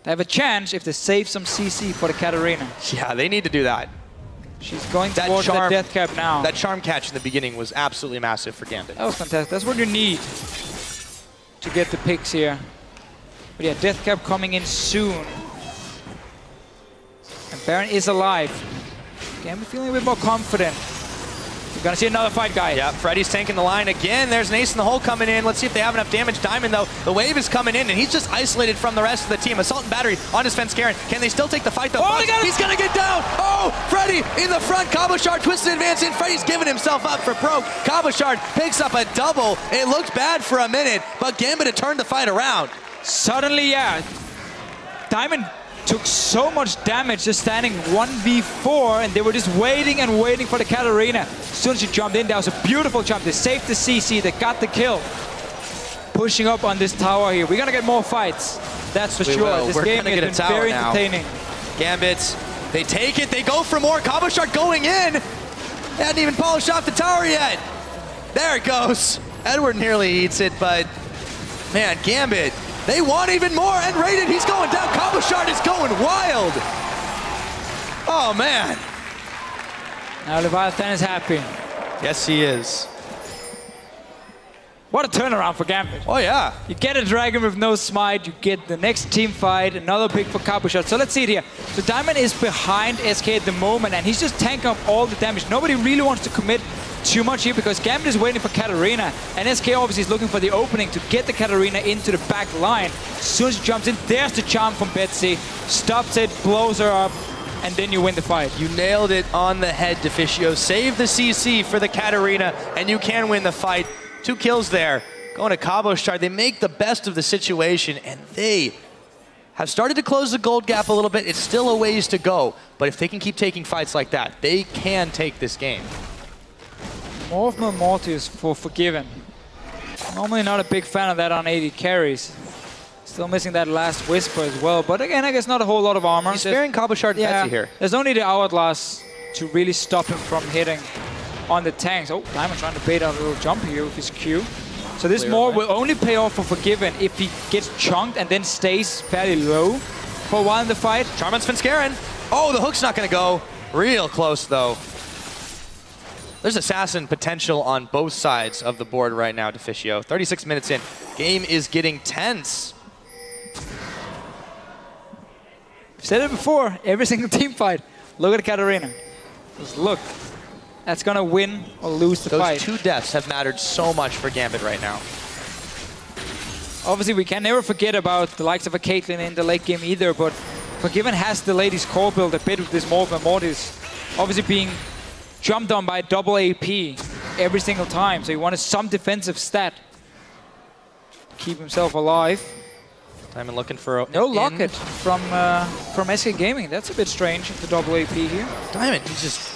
They have a chance if they save some CC for the Katarina. Yeah, they need to do that. She's going towards the death cap now. That charm catch in the beginning was absolutely massive for Gambit. That was fantastic. That's what you need to get the picks here. But yeah, death cap coming in soon. And Baron is alive. Gambit feeling a bit more confident. We're gonna see another fight, guys. Yeah, Freddy's tanking the line again. There's an ace in the hole coming in. Let's see if they have enough damage. Diamond, though, the wave is coming in, and he's just isolated from the rest of the team. Assault and battery onto Svenskeren. Can they still take the fight, though? Oh, he's gonna get down! Oh, Freddy in the front. Cabochard twisted advance in. Freddy's giving himself up for pro. Cabochard picks up a double. It looked bad for a minute, but Gambit had turned the fight around. Suddenly, yeah, Diamond took so much damage just standing 1v4, and they were just waiting and waiting for the Katarina. As soon as she jumped in, that was a beautiful jump. They saved the CC, they got the kill. Pushing up on this tower here. We're gonna get more fights, that's for sure. This game has been very entertaining. Gambit, they take it, they go for more. Cabochard going in. They hadn't even polished off the tower yet. There it goes. Edward nearly eats it, but man, Gambit, they want even more. nRated, he's going down. Cabochard is going wild. Oh, man. Now Leviathan is happy. Yes, he is. What a turnaround for Gambit. Oh, yeah. You get a dragon with no smite, you get the next team fight, another pick for Cabochard. So let's see it here. So Diamond is behind SK at the moment, and he's just tanking up all the damage. Nobody really wants to commit too much here because Gambit is waiting for Katarina, and SK obviously is looking for the opening to get the Katarina into the back line. As soon as she jumps in, there's the charm from Betsy. Stops it, blows her up, and then you win the fight. You nailed it on the head, Deficio. Save the CC for the Katarina, and you can win the fight. 2 kills there. Going to Cabochard. They make the best of the situation, and they have started to close the gold gap a little bit. It's still a ways to go, but if they can keep taking fights like that, they can take this game. More of Mortius for Forgiven. Normally not a big fan of that on AD carries. Still missing that last Whisper as well, but again, I guess not a whole lot of armor. He's sparing Cabochard Betsy here. There's only the Hourglass to really stop him from hitting on the tanks. Oh, Diamond trying to bait out a little jump here with his Q. So this more will only pay off for Forgiven if he gets chunked and then stays fairly low for a while in the fight. Charm on Svenskeren. Oh, the hook's not going to go. Real close, though. There's assassin potential on both sides of the board right now, Deficio. 36 minutes in. Game is getting tense. I've said it before, every single team fight. Look at Katarina. Just look. That's going to win or lose the fight. Those 2 deaths have mattered so much for Gambit right now. Obviously, we can never forget about the likes of a Caitlyn in the late game either, but Forgiven has delayed his core build a bit with this Mortis. Obviously being jumped on by double AP every single time, so he wanted some defensive stat to keep himself alive. Diamond looking for no locket from SK Gaming. That's a bit strange, the double AP here. Diamond, he's just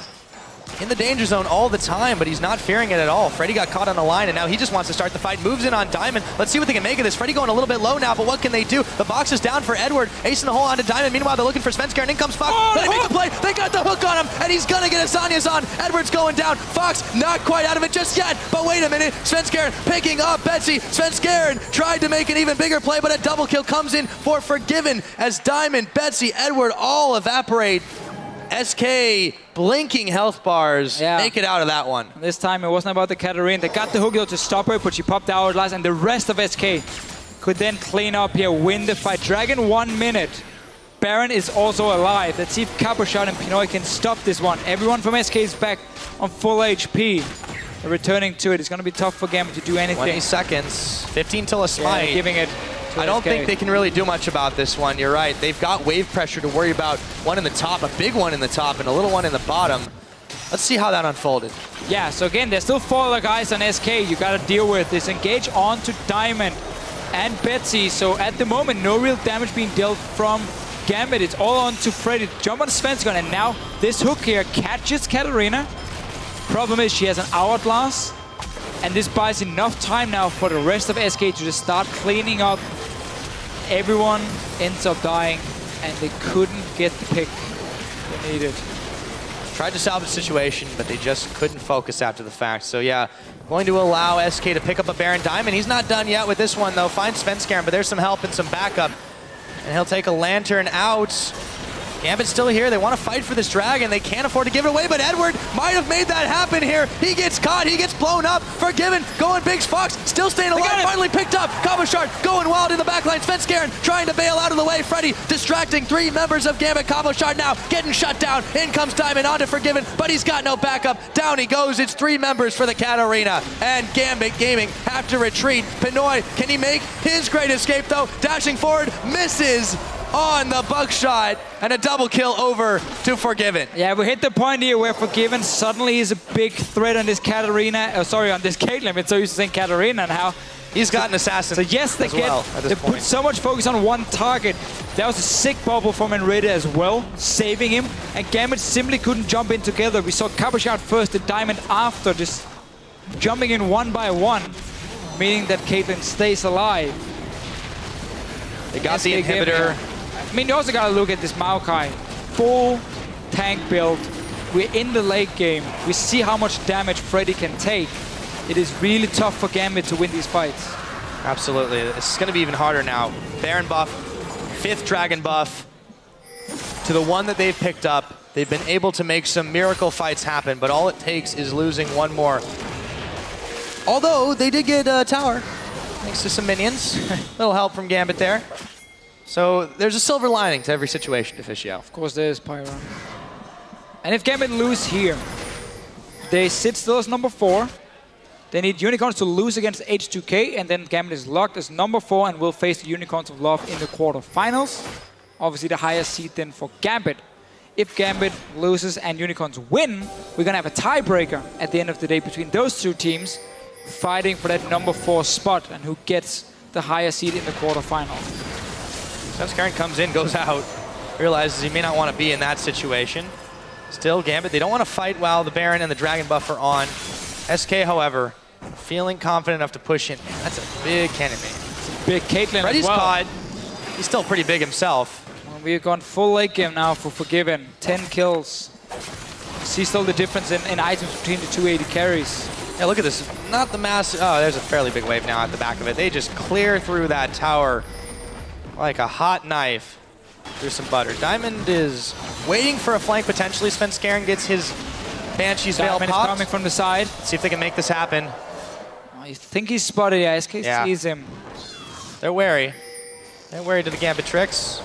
in the danger zone all the time, but he's not fearing it at all. Freddy got caught on the line, and now he just wants to start the fight. Moves in on Diamond. Let's see what they can make of this. Freddy going a little bit low now, but what can they do? The box is down for Edward. Ace in the hole onto Diamond. Meanwhile, they're looking for Svenskeren. In comes Fox. They make the play. They got the hook on him, and he's going to get Asania's on. Edward's going down. Fox not quite out of it just yet, but wait a minute. Svenskeren picking up Betsy. Svenskeren tried to make an even bigger play, but a double kill comes in for Forgiven as Diamond, Betsy, Edward all evaporate. SK blinking health bars, make it out of that one. This time it wasn't about the Katarina. They got the hook to stop her, but she popped out last, and the rest of SK could then clean up here, win the fight. Dragon 1 minute. Baron is also alive. Let's see if Cabochard and Pinoy can stop this one. Everyone from SK is back on full HP. They're returning to it. It's going to be tough for Gambit to do anything. 20 seconds, 15 till a smite. Yeah, giving it. I don't think they can really do much about this one. You're right. They've got wave pressure to worry about. One in the top, a big one in the top, and a little one in the bottom. Let's see how that unfolded. Yeah, so again, there's still 4 other guys on SK you got to deal with. This engage onto Diamond and Betsy. So at the moment, no real damage being dealt from Gambit. It's all on to Freddy. Jump on Svenskeren, and now this hook here catches Katarina. Problem is she has an Hourglass, and this buys enough time now for the rest of SK to just start cleaning up. Everyone ends up dying, and they couldn't get the pick. they needed. Tried to salvage the situation, but they just couldn't focus after the fact. So yeah, going to allow SK to pick up a Baron Diamond. He's not done yet with this one though. Finds Svenskeren, but there's some help and some backup. And he'll take a Lantern out. Gambit's still here. They want to fight for this dragon. They can't afford to give it away, but Edward might have made that happen here. He gets caught. He gets blown up. Forgiven. Going Biggs Fox. Still staying alive. Finally picked up. Cabochard going wild in the backline. Svenskeren trying to bail out of the way. Freddy distracting 3 members of Gambit. Cabochard now getting shut down. In comes Diamond onto Forgiven, but he's got no backup. Down he goes. It's 3 members for the Katarina. And Gambit Gaming have to retreat. Pinoy, can he make his great escape though? Dashing forward. Misses on the buckshot, and a double kill over to Forgiven. Yeah, we hit the point here where Forgiven suddenly is a big threat on this Katarina, on this Caitlyn. It's so used to saying Katarina now. He's got an assassin. So yes, they put so much focus on one target. That was a sick bubble from nRated as well, saving him. And Gambit simply couldn't jump in together. We saw Cabochard first, the Diamond after, just jumping in one by one, meaning that Caitlyn stays alive. They got the inhibitor. I mean, you also got to look at this Maokai. Full tank build. We're in the late game. We see how much damage Freddy can take. It is really tough for Gambit to win these fights. Absolutely. It's going to be even harder now. Baron buff, 5th Dragon buff. To the one that they've picked up, they've been able to make some miracle fights happen, but all it takes is losing one more. Although, they did get a tower, thanks to some minions. Little help from Gambit there. So there's a silver lining to every situation, Deficio. Of course there is, Pyro. And if Gambit lose here, they sit still as number 4. They need Unicorns to lose against H2K, and then Gambit is locked as number 4 and will face the Unicorns of Love in the quarterfinals. Obviously the highest seed then for Gambit. If Gambit loses and Unicorns win, we're going to have a tiebreaker at the end of the day between those 2 teams fighting for that number 4 spot and who gets the higher seed in the quarterfinals. Svenskeren comes in, goes out, realizes he may not want to be in that situation. Still, Gambit, they don't want to fight while the Baron and the Dragon buff are on. SK, however, feeling confident enough to push in. Man, that's a big cannon main. It's a big Caitlyn Freddy's as well. caught. He's still pretty big himself. Well, we've gone full late game now for Forgiven. 10 kills. See still the difference in items between the 2 AD carries. Yeah, look at this. Not the mass. Oh, there's a fairly big wave now at the back of it. They just clear through that tower like a hot knife through some butter. Diamond is waiting for a flank potentially. Svenskeren gets his Banshee's Veil popped. Diamond is coming from the side. Let's see if they can make this happen. Oh, you think he's spotted? Yeah, SK sees him. They're wary. They're wary to the Gambit tricks.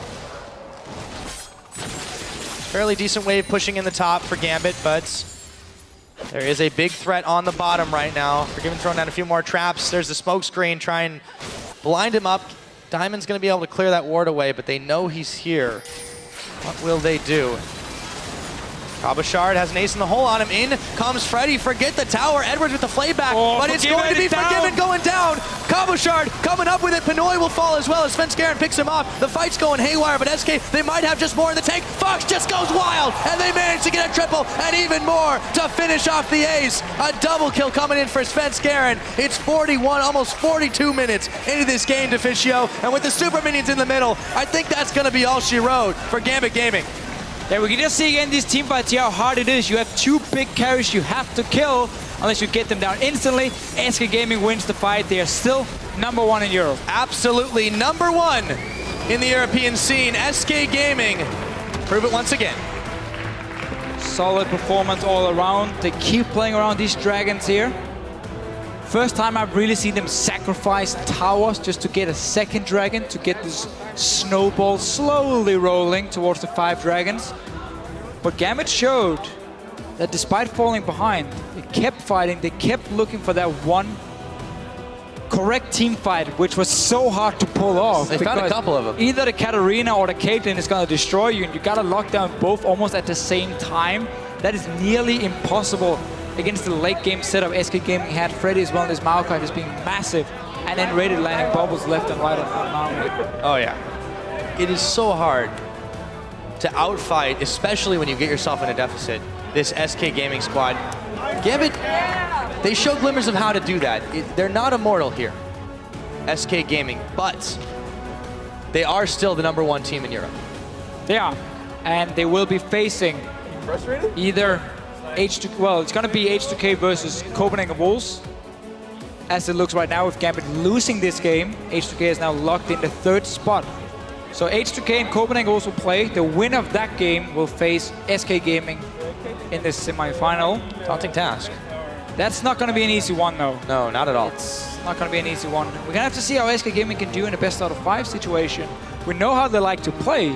Fairly decent wave pushing in the top for Gambit, but there is a big threat on the bottom right now. Forgiven throwing down a few more traps. There's the smoke screen. Try and blind him up. Diamond's going to be able to clear that ward away, but they know he's here. What will they do? Cabochard has an ace in the hole on him. In comes Freddy. Forget the tower. Edwards with the flayback, but it's going to be Forgiven going down. Cabochard coming up with it. Pinoy will fall as well as Svenskeren picks him off. The fight's going haywire, but SK, they might have just more in the tank. Fox just goes wild, and they manage to get a triple and even more to finish off the ace. A double kill coming in for Svenskeren. It's 41, almost 42 minutes into this game, Deficio, and with the super minions in the middle, I think that's going to be all she wrote for Gambit Gaming. Yeah, we can just see again these team fights here how hard it is. You have 2 big carries you have to kill unless you get them down instantly. SK Gaming wins the fight. They are still number 1 in Europe. Absolutely number 1 in the European scene. SK Gaming prove it once again. Solid performance all around. They keep playing around these dragons here. First time I've really seen them sacrifice towers just to get a second dragon, to get this snowball slowly rolling towards the 5 dragons. But Gambit showed that despite falling behind, they kept fighting, they kept looking for that one correct team fight, which was so hard to pull off. They found a couple of them. Either the Katarina or the Caitlyn is going to destroy you, and you got to lock down both almost at the same time. That is nearly impossible against the late game setup SK Gaming had. Freddy as well as Maokai just being massive, and then nRated landing bubbles left and right on Nami. Oh yeah. It is so hard to outfight, especially when you get yourself in a deficit, this SK Gaming squad. Gambit, they show glimmers of how to do that. They're not immortal here, SK Gaming, but they are still the number 1 team in Europe. They are. and they will be facing either H2K, well, it's going to be H2K versus Copenhagen Wolves. As it looks right now, with Gambit losing this game, H2K is now locked in the 3rd spot. So H2K and Copenhagen Wolves will play. The winner of that game will face SK Gaming in the semi-final. Daunting task. That's not going to be an easy one, though. No, not at all. It's not going to be an easy one. We're going to have to see how SK Gaming can do in a best out of 5 situation. We know how they like to play.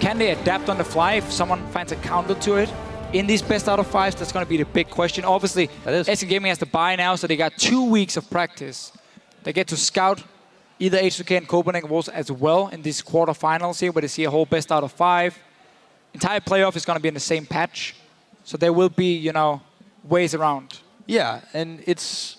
Can they adapt on the fly if someone finds a counter to it? In these best out of 5s, that's going to be the big question. Obviously, SK Gaming has to buy now, so they got 2 weeks of practice. They get to scout either H2K and Copenhagen Wolves as well in these quarterfinals here, where they see a whole best out of 5. Entire playoff is going to be in the same patch. So there will be, you know, ways around. Yeah, and it's